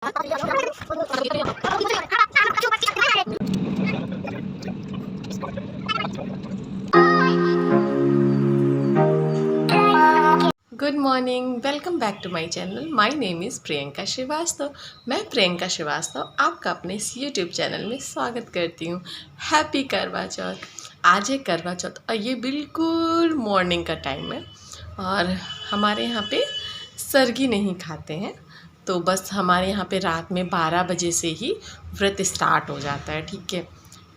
Good morning, welcome back to my channel. My name is Priyanka Srivastava. मैं प्रियंका श्रीवास्तव आपका अपने इस यूट्यूब चैनल में स्वागत करती हूँ। हैप्पी करवा चौथ। आज है करवा चौथ और ये बिल्कुल मॉर्निंग का टाइम है और हमारे यहाँ पे सरगी नहीं खाते हैं, तो बस हमारे यहाँ पे रात में 12 बजे से ही व्रत स्टार्ट हो जाता है। ठीक है,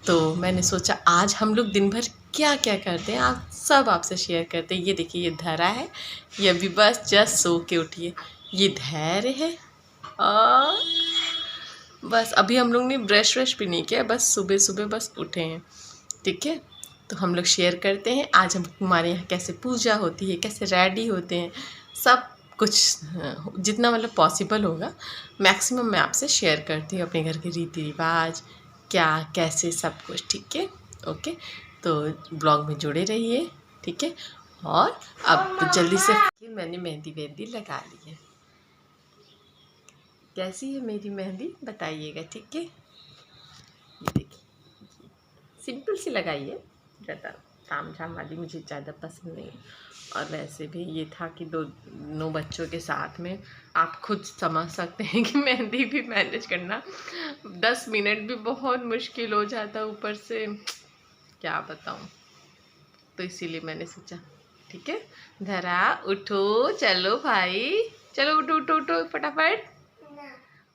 तो मैंने सोचा आज हम लोग दिन भर क्या क्या करते हैं आप सब आपसे शेयर करते हैं। ये देखिए, ये धरा है, ये अभी बस जस्ट सो के उठी है। ये धैर्य है और बस अभी हम लोग ने ब्रश व्रश भी नहीं किया, बस सुबह सुबह बस उठे हैं। ठीक है, तो हम लोग शेयर करते हैं आज हमारे यहाँ कैसे पूजा होती है, कैसे रेडी होते हैं, सब कुछ जितना मतलब पॉसिबल होगा मैक्सिमम मैं आपसे शेयर करती हूँ। अपने घर के रीति रिवाज क्या कैसे सब कुछ। ठीक है, ओके, तो ब्लॉग में जुड़े रहिए। ठीक है, और अब जल्दी से मैंने मेहंदी वेहंदी लगा ली है। कैसी है मेरी मेहंदी बताइएगा। ठीक है, ये देखिए सिंपल सी लगाई है, ज़्यादा ताम झाम वाली मुझे ज़्यादा पसंद नहीं। और वैसे भी ये था कि दोनों बच्चों के साथ में आप खुद समझ सकते हैं कि मेहंदी भी मैनेज करना 10 मिनट भी बहुत मुश्किल हो जाता, ऊपर से क्या बताऊँ। तो इसीलिए मैंने सोचा ठीक है, धरा उठो, चलो भाई, चलो उठो उठो उठो फटाफट।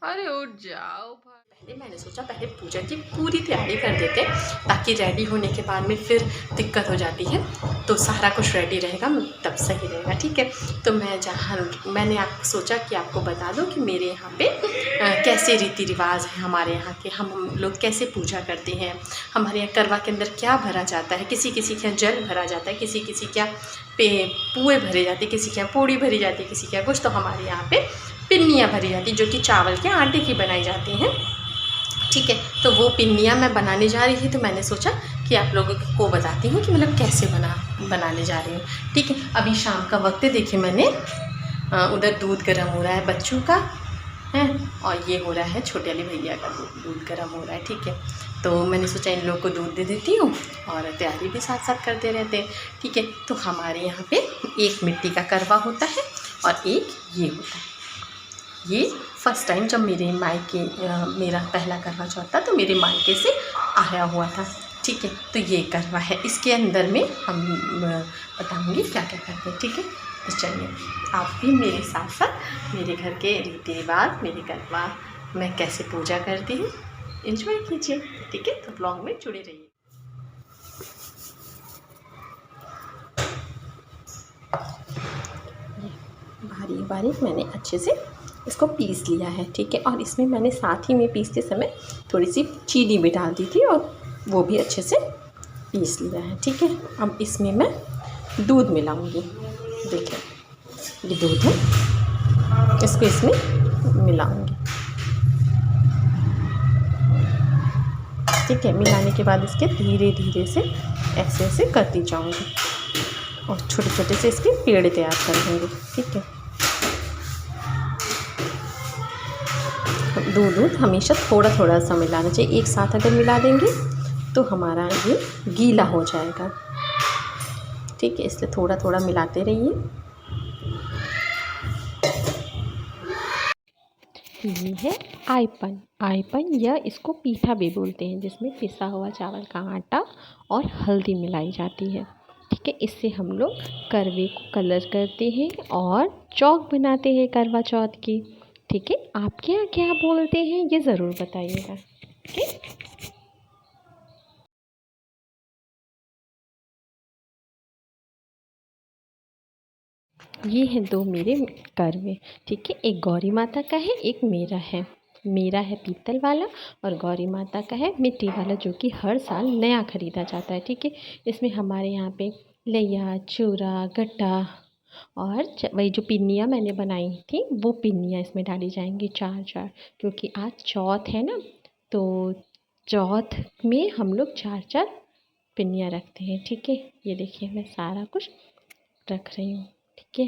अरे उठ जाओ भाई। पहले मैंने सोचा पहले पूजा की पूरी तैयारी कर देते, ताकि रेडी होने के बाद में फिर दिक्कत हो जाती है, तो सारा कुछ रेडी रहेगा तब सही रहेगा। ठीक है, तो मैंने आप सोचा कि आपको बता दूं कि मेरे यहाँ पे कैसे रीति रिवाज है हमारे यहाँ के, हम लोग कैसे पूजा करते हैं। हमारे यहाँ करवा के अंदर क्या भरा जाता है, किसी किसी के यहाँ जल भरा जाता है, किसी किसी के यहाँ पे पुए भरे जाते हैं, किसी के यहाँ पूड़ी भरी जाती है, किसी के यहाँ कुछ। तो हमारे यहाँ पे पिन्नियाँ भरी जाती जो कि चावल के आटे की बनाई जाती हैं। ठीक है, तो वो पिन्नियाँ मैं बनाने जा रही थी, तो मैंने सोचा कि आप लोगों को बताती हूँ कि मतलब कैसे बनाने जा रही हूँ। ठीक है, अभी शाम का वक्त है, देखिए मैंने उधर दूध गर्म हो रहा है बच्चों का है, और ये हो रहा है छोटे वाले भैया का दूध गर्म हो रहा है। ठीक है, तो मैंने सोचा इन लोगों को दूध दे देती हूँ और तैयारी भी साथ साथ करते रहते हैं। ठीक है, तो हमारे यहाँ पे एक मिट्टी का करवा होता है और एक ये होता है। ये फर्स्ट टाइम जब मेरे मायके मेरा पहला करवा चौथ था, तो मेरे मायके से आया हुआ था। ठीक है, तो ये करवा है, इसके अंदर में हम बताऊंगी क्या क्या करते हैं। ठीक है, तो चलिए आप भी मेरे साथ साथ मेरे घर के रीति रिवाज, मेरे करवा मैं कैसे पूजा करती हूँ एंजॉय कीजिए। ठीक है, तो ब्लॉग में जुड़े रहिए। बारीक बारीक मैंने अच्छे से इसको पीस लिया है। ठीक है, और इसमें मैंने साथ ही में पीसते समय थोड़ी सी चीनी भी डाल दी थी और वो भी अच्छे से पीस लिया है। ठीक है, अब इसमें मैं दूध मिलाऊंगी। देखिए ये दूध है, इसको इसमें मिलाऊंगी। ठीक है, मिलाने के बाद इसके धीरे धीरे से ऐसे ऐसे करती जाऊंगी और छोटे छोटे से इसके पेड़ तैयार कर दूँगी। ठीक है, दूध हमेशा थोड़ा थोड़ा सा मिलाना चाहिए, एक साथ अगर मिला देंगे तो हमारा ये गीला हो जाएगा। ठीक है, इसलिए थोड़ा थोड़ा मिलाते रहिए। ये है आइपन। आइपन या इसको पीठा भी बोलते हैं, जिसमें पिसा हुआ चावल का आटा और हल्दी मिलाई जाती है। ठीक है, इससे हम लोग करवे को कलर करते हैं और चौक बनाते हैं करवा चौथ की। ठीक है, आपके यहाँ क्या बोलते हैं ये ज़रूर बताइएगा। ठीक है, ये हैं दो मेरे करवे। ठीक है, एक गौरी माता का है, एक मेरा है। मेरा है पीतल वाला और गौरी माता का है मिट्टी वाला, जो कि हर साल नया ख़रीदा जाता है। ठीक है, इसमें हमारे यहाँ पे लैया, चूरा, गट्टा और वही जो पिन्नियाँ मैंने बनाई थी वो पिन्नियाँ इसमें डाली जाएंगी, चार चार, क्योंकि आज चौथ है ना, तो चौथ में हम लोग चार चार पिन्नियाँ रखते हैं। ठीक है, ये देखिए मैं सारा कुछ रख रही हूँ। ठीक है,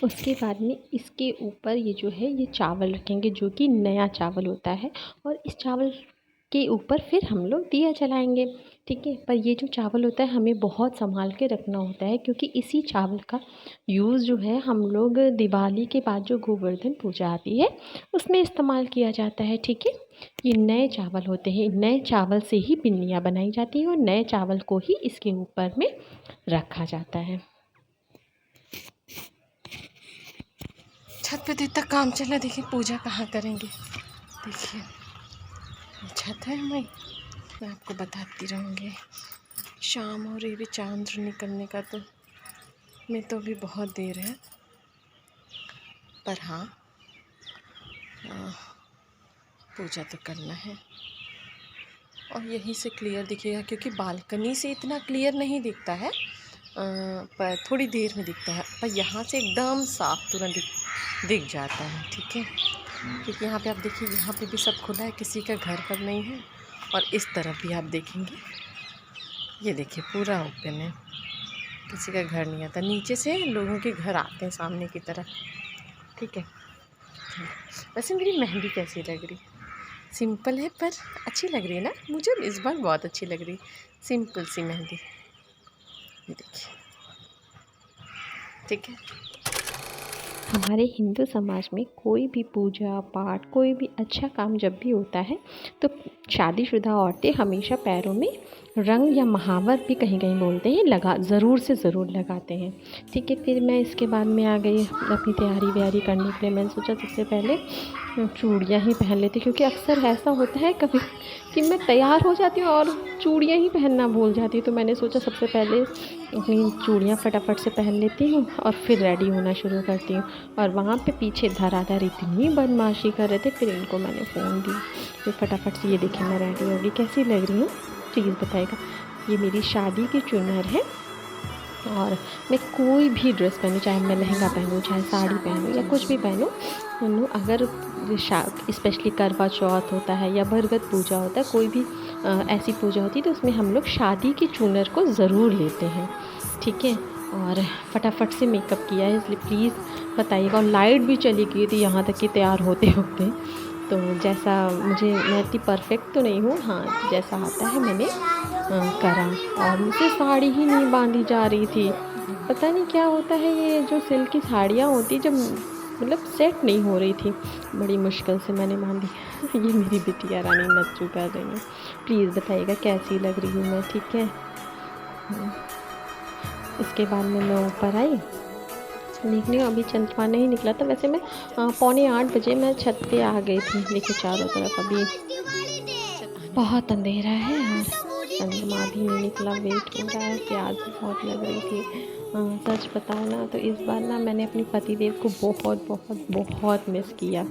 उसके बाद में इसके ऊपर ये जो है ये चावल रखेंगे, जो कि नया चावल होता है, और इस चावल के ऊपर फिर हम लोग दिया जलाएंगे। ठीक है, पर ये जो चावल होता है हमें बहुत संभाल के रखना होता है, क्योंकि इसी चावल का यूज़ जो है हम लोग दिवाली के बाद जो गोवर्धन पूजा आती है उसमें इस्तेमाल किया जाता है। ठीक है, ये नए चावल होते हैं, नए चावल से ही पिन्नियाँ बनाई जाती हैं और नए चावल को ही इसके ऊपर में रखा जाता है। छत पे तो इतना काम चल रहा है, देखिए पूजा कहाँ करेंगे। देखिए ये छत है हमारी, मैं आपको बताती रहूँगी। शाम हो रही, भी चांद निकलने का तो में तो अभी बहुत देर है, पर हाँ पूजा तो करना है। और यहीं से क्लियर दिखेगा, क्योंकि बालकनी से इतना क्लियर नहीं दिखता है, पर थोड़ी देर में दिखता है, पर यहाँ से एकदम साफ तुरंत दिख जाता है। ठीक है, क्योंकि यहाँ पे आप देखिए, यहाँ पे भी सब खुला है, किसी का घर पर नहीं है। और इस तरफ भी आप देखेंगे, ये देखिए पूरा ओपन है, किसी का घर नहीं आता। नीचे से लोगों के घर आते हैं सामने की तरफ। ठीक है, वैसे मेरी मेहंदी कैसी लग रही? सिंपल है पर अच्छी लग रही है ना, मुझे इस बार बहुत अच्छी लग रही, सिंपल सी मेहंदी। ये देखिए, ठीक है। हमारे हिंदू समाज में कोई भी पूजा पाठ, कोई भी अच्छा काम जब भी होता है तो शादीशुदा औरतें हमेशा पैरों में रंग या महावर भी कहीं कहीं बोलते हैं ज़रूर से ज़रूर लगाते हैं। ठीक है, फिर मैं इसके बाद में आ गई अपनी तैयारी व्यारी करने के लिए। मैंने सोचा सबसे पहले चूड़ियाँ ही पहन लेती, क्योंकि अक्सर ऐसा होता है कभी कि मैं तैयार हो जाती हूँ और चूड़ियाँ ही पहनना भूल जाती हूँ। तो मैंने सोचा सबसे पहले अपनी चूड़ियाँ फटाफट से पहन लेती हूँ और फिर रेडी होना शुरू करती हूँ। और वहाँ पे पीछे धराधर इतनी बदमाशी कर रहे थे, फिर इनको मैंने फ़ोन दी, फिर फटाफट से ये देखिए मैं रेडी होगी। कैसी लग रही हूँ प्लीज़ बताइएगा। ये मेरी शादी की चुनर है, और मैं कोई भी ड्रेस पहनूँ, चाहे मैं लहंगा पहनूँ, चाहे साड़ी पहनूँ या कुछ भी पहनूँ, अगर स्पेशली करवा चौथ होता है या बरगद पूजा होता है, कोई भी ऐसी पूजा होती है तो उसमें हम लोग शादी की चुनर को ज़रूर लेते हैं। ठीक है, और फटाफट से मेकअप किया है, इसलिए प्लीज़ बताइएगा। और लाइट भी चली गई थी यहाँ तक कि तैयार होते होते, तो जैसा मुझे, मैं इतनी परफेक्ट तो नहीं हूँ, हाँ जैसा आता है मैंने करा। और मुझसे साड़ी ही नहीं बांधी जा रही थी, पता नहीं क्या होता है, ये जो सिल्क की साड़ियाँ होती जब मतलब सेट नहीं हो रही थी, बड़ी मुश्किल से मैंने बांधी। ये मेरी बिटिया रानी नच्चू कर रही है, प्लीज़ बताइएगा कैसी लग रही हूँ मैं। ठीक है, इसके बाद में मैं ऊपर आई देखने, अभी चंद्रमा नहीं निकला था। वैसे मैं 7:45 बजे मैं छत पे आ गई थी। देखिए चारों तरफ अभी बहुत अंधेरा है और चंद्रमा भी नहीं निकला, वेट हो रहा है। प्यास भी बहुत लग रही थी। सच बताऊँ ना तो इस बार ना मैंने अपने पतिदेव को बहुत बहुत बहुत मिस किया,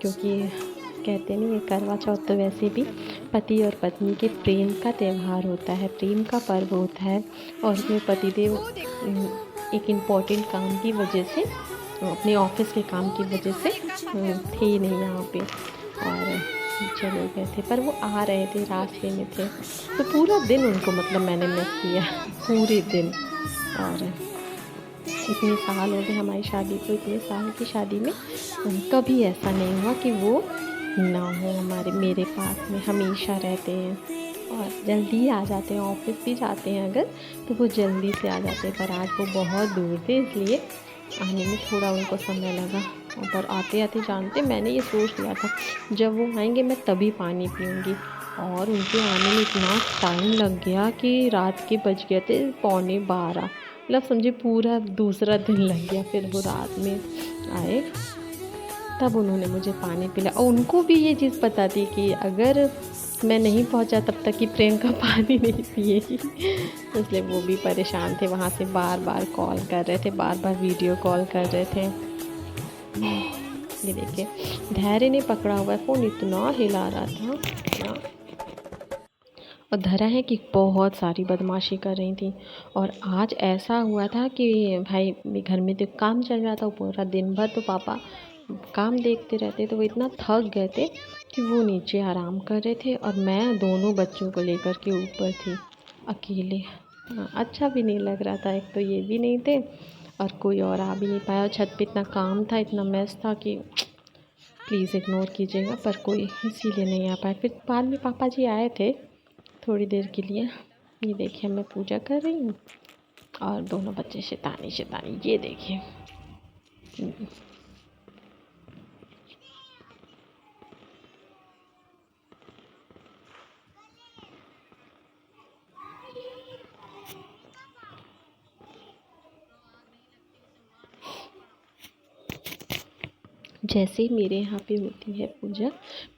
क्योंकि कहते नहीं, ये करवा चौथ तो वैसे भी पति और पत्नी के प्रेम का त्यौहार होता है, प्रेम का पर्व होता है। और उसमें पतिदेव एक इम्पॉर्टेंट काम की वजह से, अपने ऑफिस के काम की वजह से थे नहीं यहाँ पे, और चले गए थे। पर वो आ रहे थे, रास्ते में थे, तो पूरा दिन उनको मतलब मैंने मिस किया, पूरे दिन। और इतने साल हो गए हमारी शादी को, इतने साल की शादी में कभी ऐसा नहीं हुआ कि वो ना हो मेरे पास में, हमेशा रहते हैं और जल्दी आ जाते हैं। ऑफिस भी जाते हैं अगर तो वो जल्दी से आ जाते हैं, पर आज वो बहुत दूर थे इसलिए आने में थोड़ा उनको समय लगा। पर आते आते जानते, मैंने ये सोच लिया था जब वो आएंगे मैं तभी पानी पीऊँगी, और उनके आने में इतना टाइम लग गया कि रात के बज गए थे 11:15, मतलब समझिए पूरा दूसरा दिन लग गया। फिर वो रात में आए तब उन्होंने मुझे पानी पिलाया, और उनको भी ये चीज़ पता थी कि अगर मैं नहीं पहुंचा तब तक कि प्रेम का पानी नहीं पिएगी, इसलिए वो भी परेशान थे। वहाँ से बार बार कॉल कर रहे थे, बार बार वीडियो कॉल कर रहे थे। ये देखिए धैर्य ने पकड़ा हुआ है फ़ोन, इतना हिला रहा था। और धरा है कि बहुत सारी बदमाशी कर रही थी। और आज ऐसा हुआ था कि भाई घर में तो काम चल रहा था, पूरा दिन भर तो पापा काम देखते रहते, तो वो इतना थक गए थे कि वो नीचे आराम कर रहे थे और मैं दोनों बच्चों को लेकर के ऊपर थी अकेले। अच्छा भी नहीं लग रहा था, एक तो ये भी नहीं थे और कोई और आ भी नहीं पाया। और छत पे इतना काम था, इतना मेस था कि प्लीज़ इग्नोर कीजिएगा, पर कोई इसीलिए नहीं आ पाया। फिर बाद में पापा जी आए थे थोड़ी देर के लिए। ये देखिए मैं पूजा कर रही हूँ और दोनों बच्चे शैतानी शैतानी, ये देखिए। जैसे मेरे यहाँ पे होती है पूजा,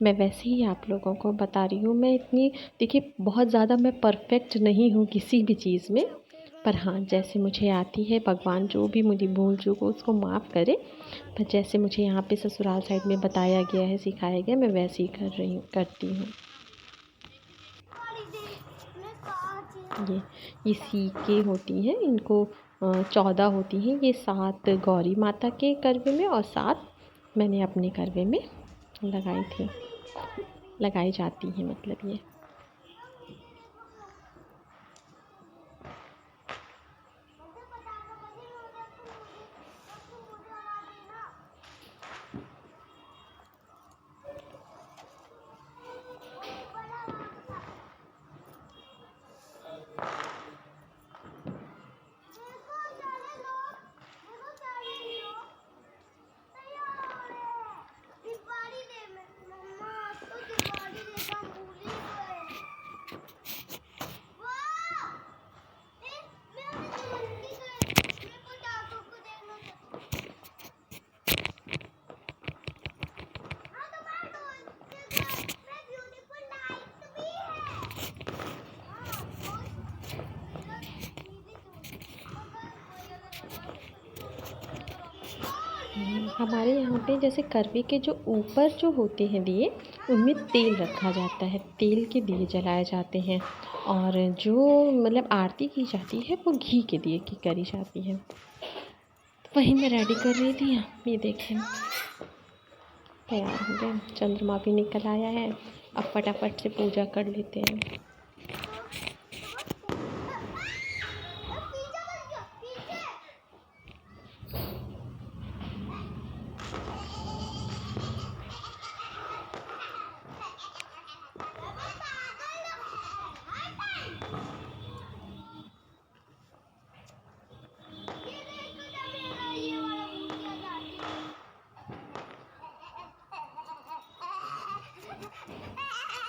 मैं वैसे ही आप लोगों को बता रही हूँ। मैं इतनी, देखिए बहुत ज़्यादा मैं परफेक्ट नहीं हूँ किसी भी चीज़ में, पर हाँ जैसे मुझे आती है, भगवान जो भी मुझे भूल चूक हो उसको माफ़ करे। पर जैसे मुझे यहाँ पे ससुराल साइड में बताया गया है, सिखाया गया, मैं वैसे ही करती हूँ। ये सीके होती हैं, इनको 14 होती हैं। ये 7 गौरी माता के करवे में और 7 मैंने अपने करवे में लगाई थी, लगाई जाती हैं मतलब ये। हमारे यहाँ पे जैसे करवे के जो ऊपर जो होते हैं दिए, उनमें तेल रखा जाता है, तेल के दिए जलाए जाते हैं। और जो मतलब आरती की जाती है वो घी के दिए की करी जाती है। तो वही मैं रेडी कर रही थी। ये देखें तैयार हो गए, चंद्रमा भी निकल आया है। अब फटाफट से पूजा कर लेते हैं।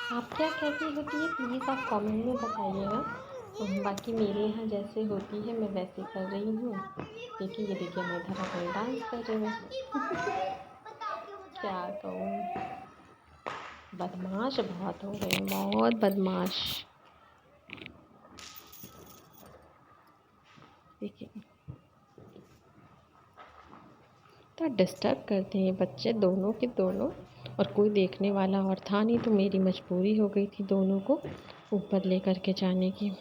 आप क्या कैसी होती है प्लीज़ आप कमेंट में बताइएगा। बाकी मेरे यहाँ जैसे होती है मैं वैसे कर रही हूँ। देखिए, ये देखिए मैं इधर अपने डांस कर रही हूँ। क्या कहूँ, बदमाश बहुत हो गई, बहुत बदमाश। देखिए तो डिस्टर्ब करते हैं बच्चे दोनों के दोनों, और कोई देखने वाला और था नहीं, तो मेरी मजबूरी हो गई थी दोनों को ऊपर लेकर के जाने की।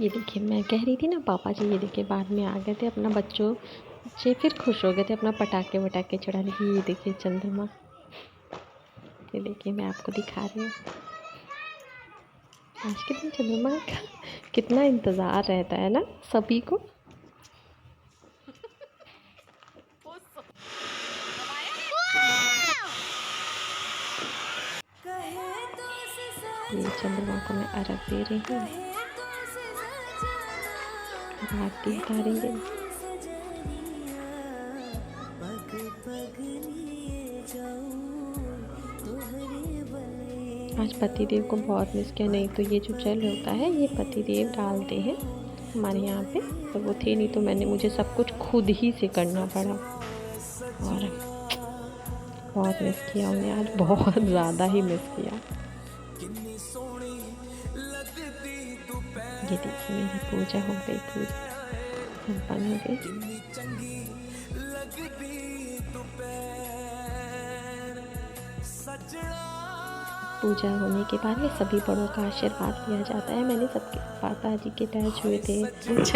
ये देखिए मैं कह रही थी ना, पापा जी ये देखिए बाद में आ गए थे, अपना बच्चों से फिर खुश हो गए थे, अपना पटाखे वटाखे चढ़ाने की। ये देखिए चंद्रमा, ये देखिए मैं आपको दिखा रही हूँ। आज के दिन चंद्रमा का कितना इंतज़ार रहता है ना सभी को। ये चंद्रमा को मैं अर्घ दे रही हूँ, आरती उतारेंगे। आज पतिदेव को बहुत मिस किया, नहीं तो ये जो जल होता है ये पतिदेव डालते हैं हमारे यहाँ पे, तो वो थे नहीं, तो मुझे सब कुछ खुद ही से करना पड़ा। और बहुत मिस किया उन्हें, आज बहुत ज़्यादा ही मिस किया। ये देखिए मेरी पूजा हो गई, पूजा संपन्न हो गई। पूजा होने के बाद में सभी बड़ों का आशीर्वाद लिया जाता है। मैंने सबके माता जी के पैर छुए थे,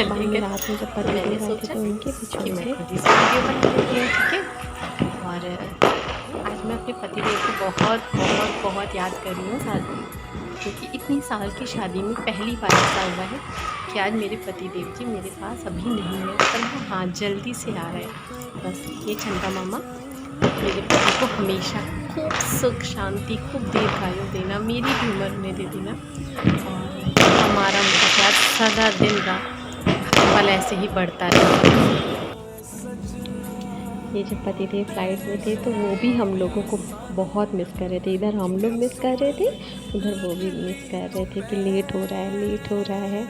बाद में रात में जब पति देव आए थे तो उनके भी छुए थे। वीडियो बना लेती हूँ, ठीक है। और आज मैं अपने पतिदेव को बहुत बहुत बहुत याद कर रही हूँ, क्योंकि इतनी साल की शादी में पहली बार ऐसा हुआ है कि आज मेरे पतिदेव जी मेरे पास अभी नहीं है, पर हाँ जल्दी से आ रहे हैं। बस ये चंदा मामा मेरे पति को हमेशा खूब सुख शांति, खूब दीर्घायु देना, मेरी भी उम्र में दे देना, और हमारा उनका प्यार सदा दिन रात पल ऐसे ही बढ़ता रहे। ये जब पतिदेव फ्लाइट में थे तो वो भी हम लोगों को बहुत मिस कर रहे थे। इधर हम लोग मिस कर रहे थे, उधर वो भी मिस कर रहे थे कि लेट हो रहा है, लेट हो रहा है।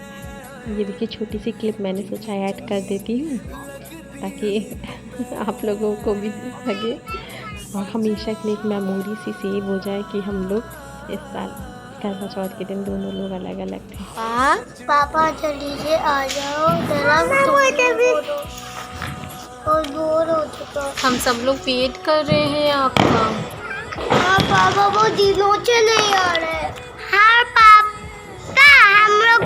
ये देखिए छोटी सी क्लिप मैंने सोचा ऐड कर देती हूँ ताकि आप लोगों को भी लगे और हमेशा के लिए एक मेमोरी सी सेव हो जाए कि हम लोग इस साल करवा चौथ के दिन दोनों लोग अलग अलग थे। पापा जल्दी से आ जाओ, जरा और बोर हो चुका। हम सब लोग वेट कर रहे हैं आपका। हाँ पापा, वो दिनों से नहीं आ रहे। हाँ पापा, हम लोग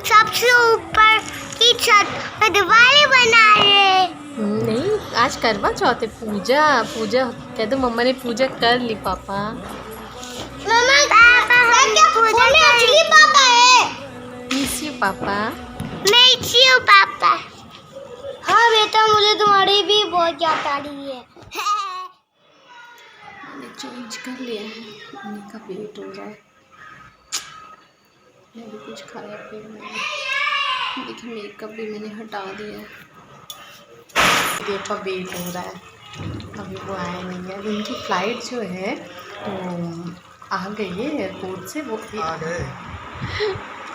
सबसे ऊपर की छत पे दिवाली बना रहे। नहीं, आज करवा चौथ है। पूजा कह दो मम्मा ने पूजा कर ली पापा। मम्मा क्या पूजा एक्चुअली पापा है। मिस यू पापा। मिस यू पापा। हाँ बेटा, मुझे तुम्हारी भी बहुत याद आ रही है। मैंने चेंज कर लिया है, मम्मी का वेट हो रहा है। मैं भी कुछ खाया फिर मैंने देखिए मेकअप भी मैंने हटा दिया है। देखो वेट हो रहा है, अभी वो आया नहीं है। उनकी फ़्लाइट जो है तो आ गई है एयरपोर्ट से, वो आ गए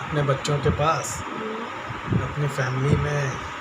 अपने बच्चों के पास, अपनी फैमिली में।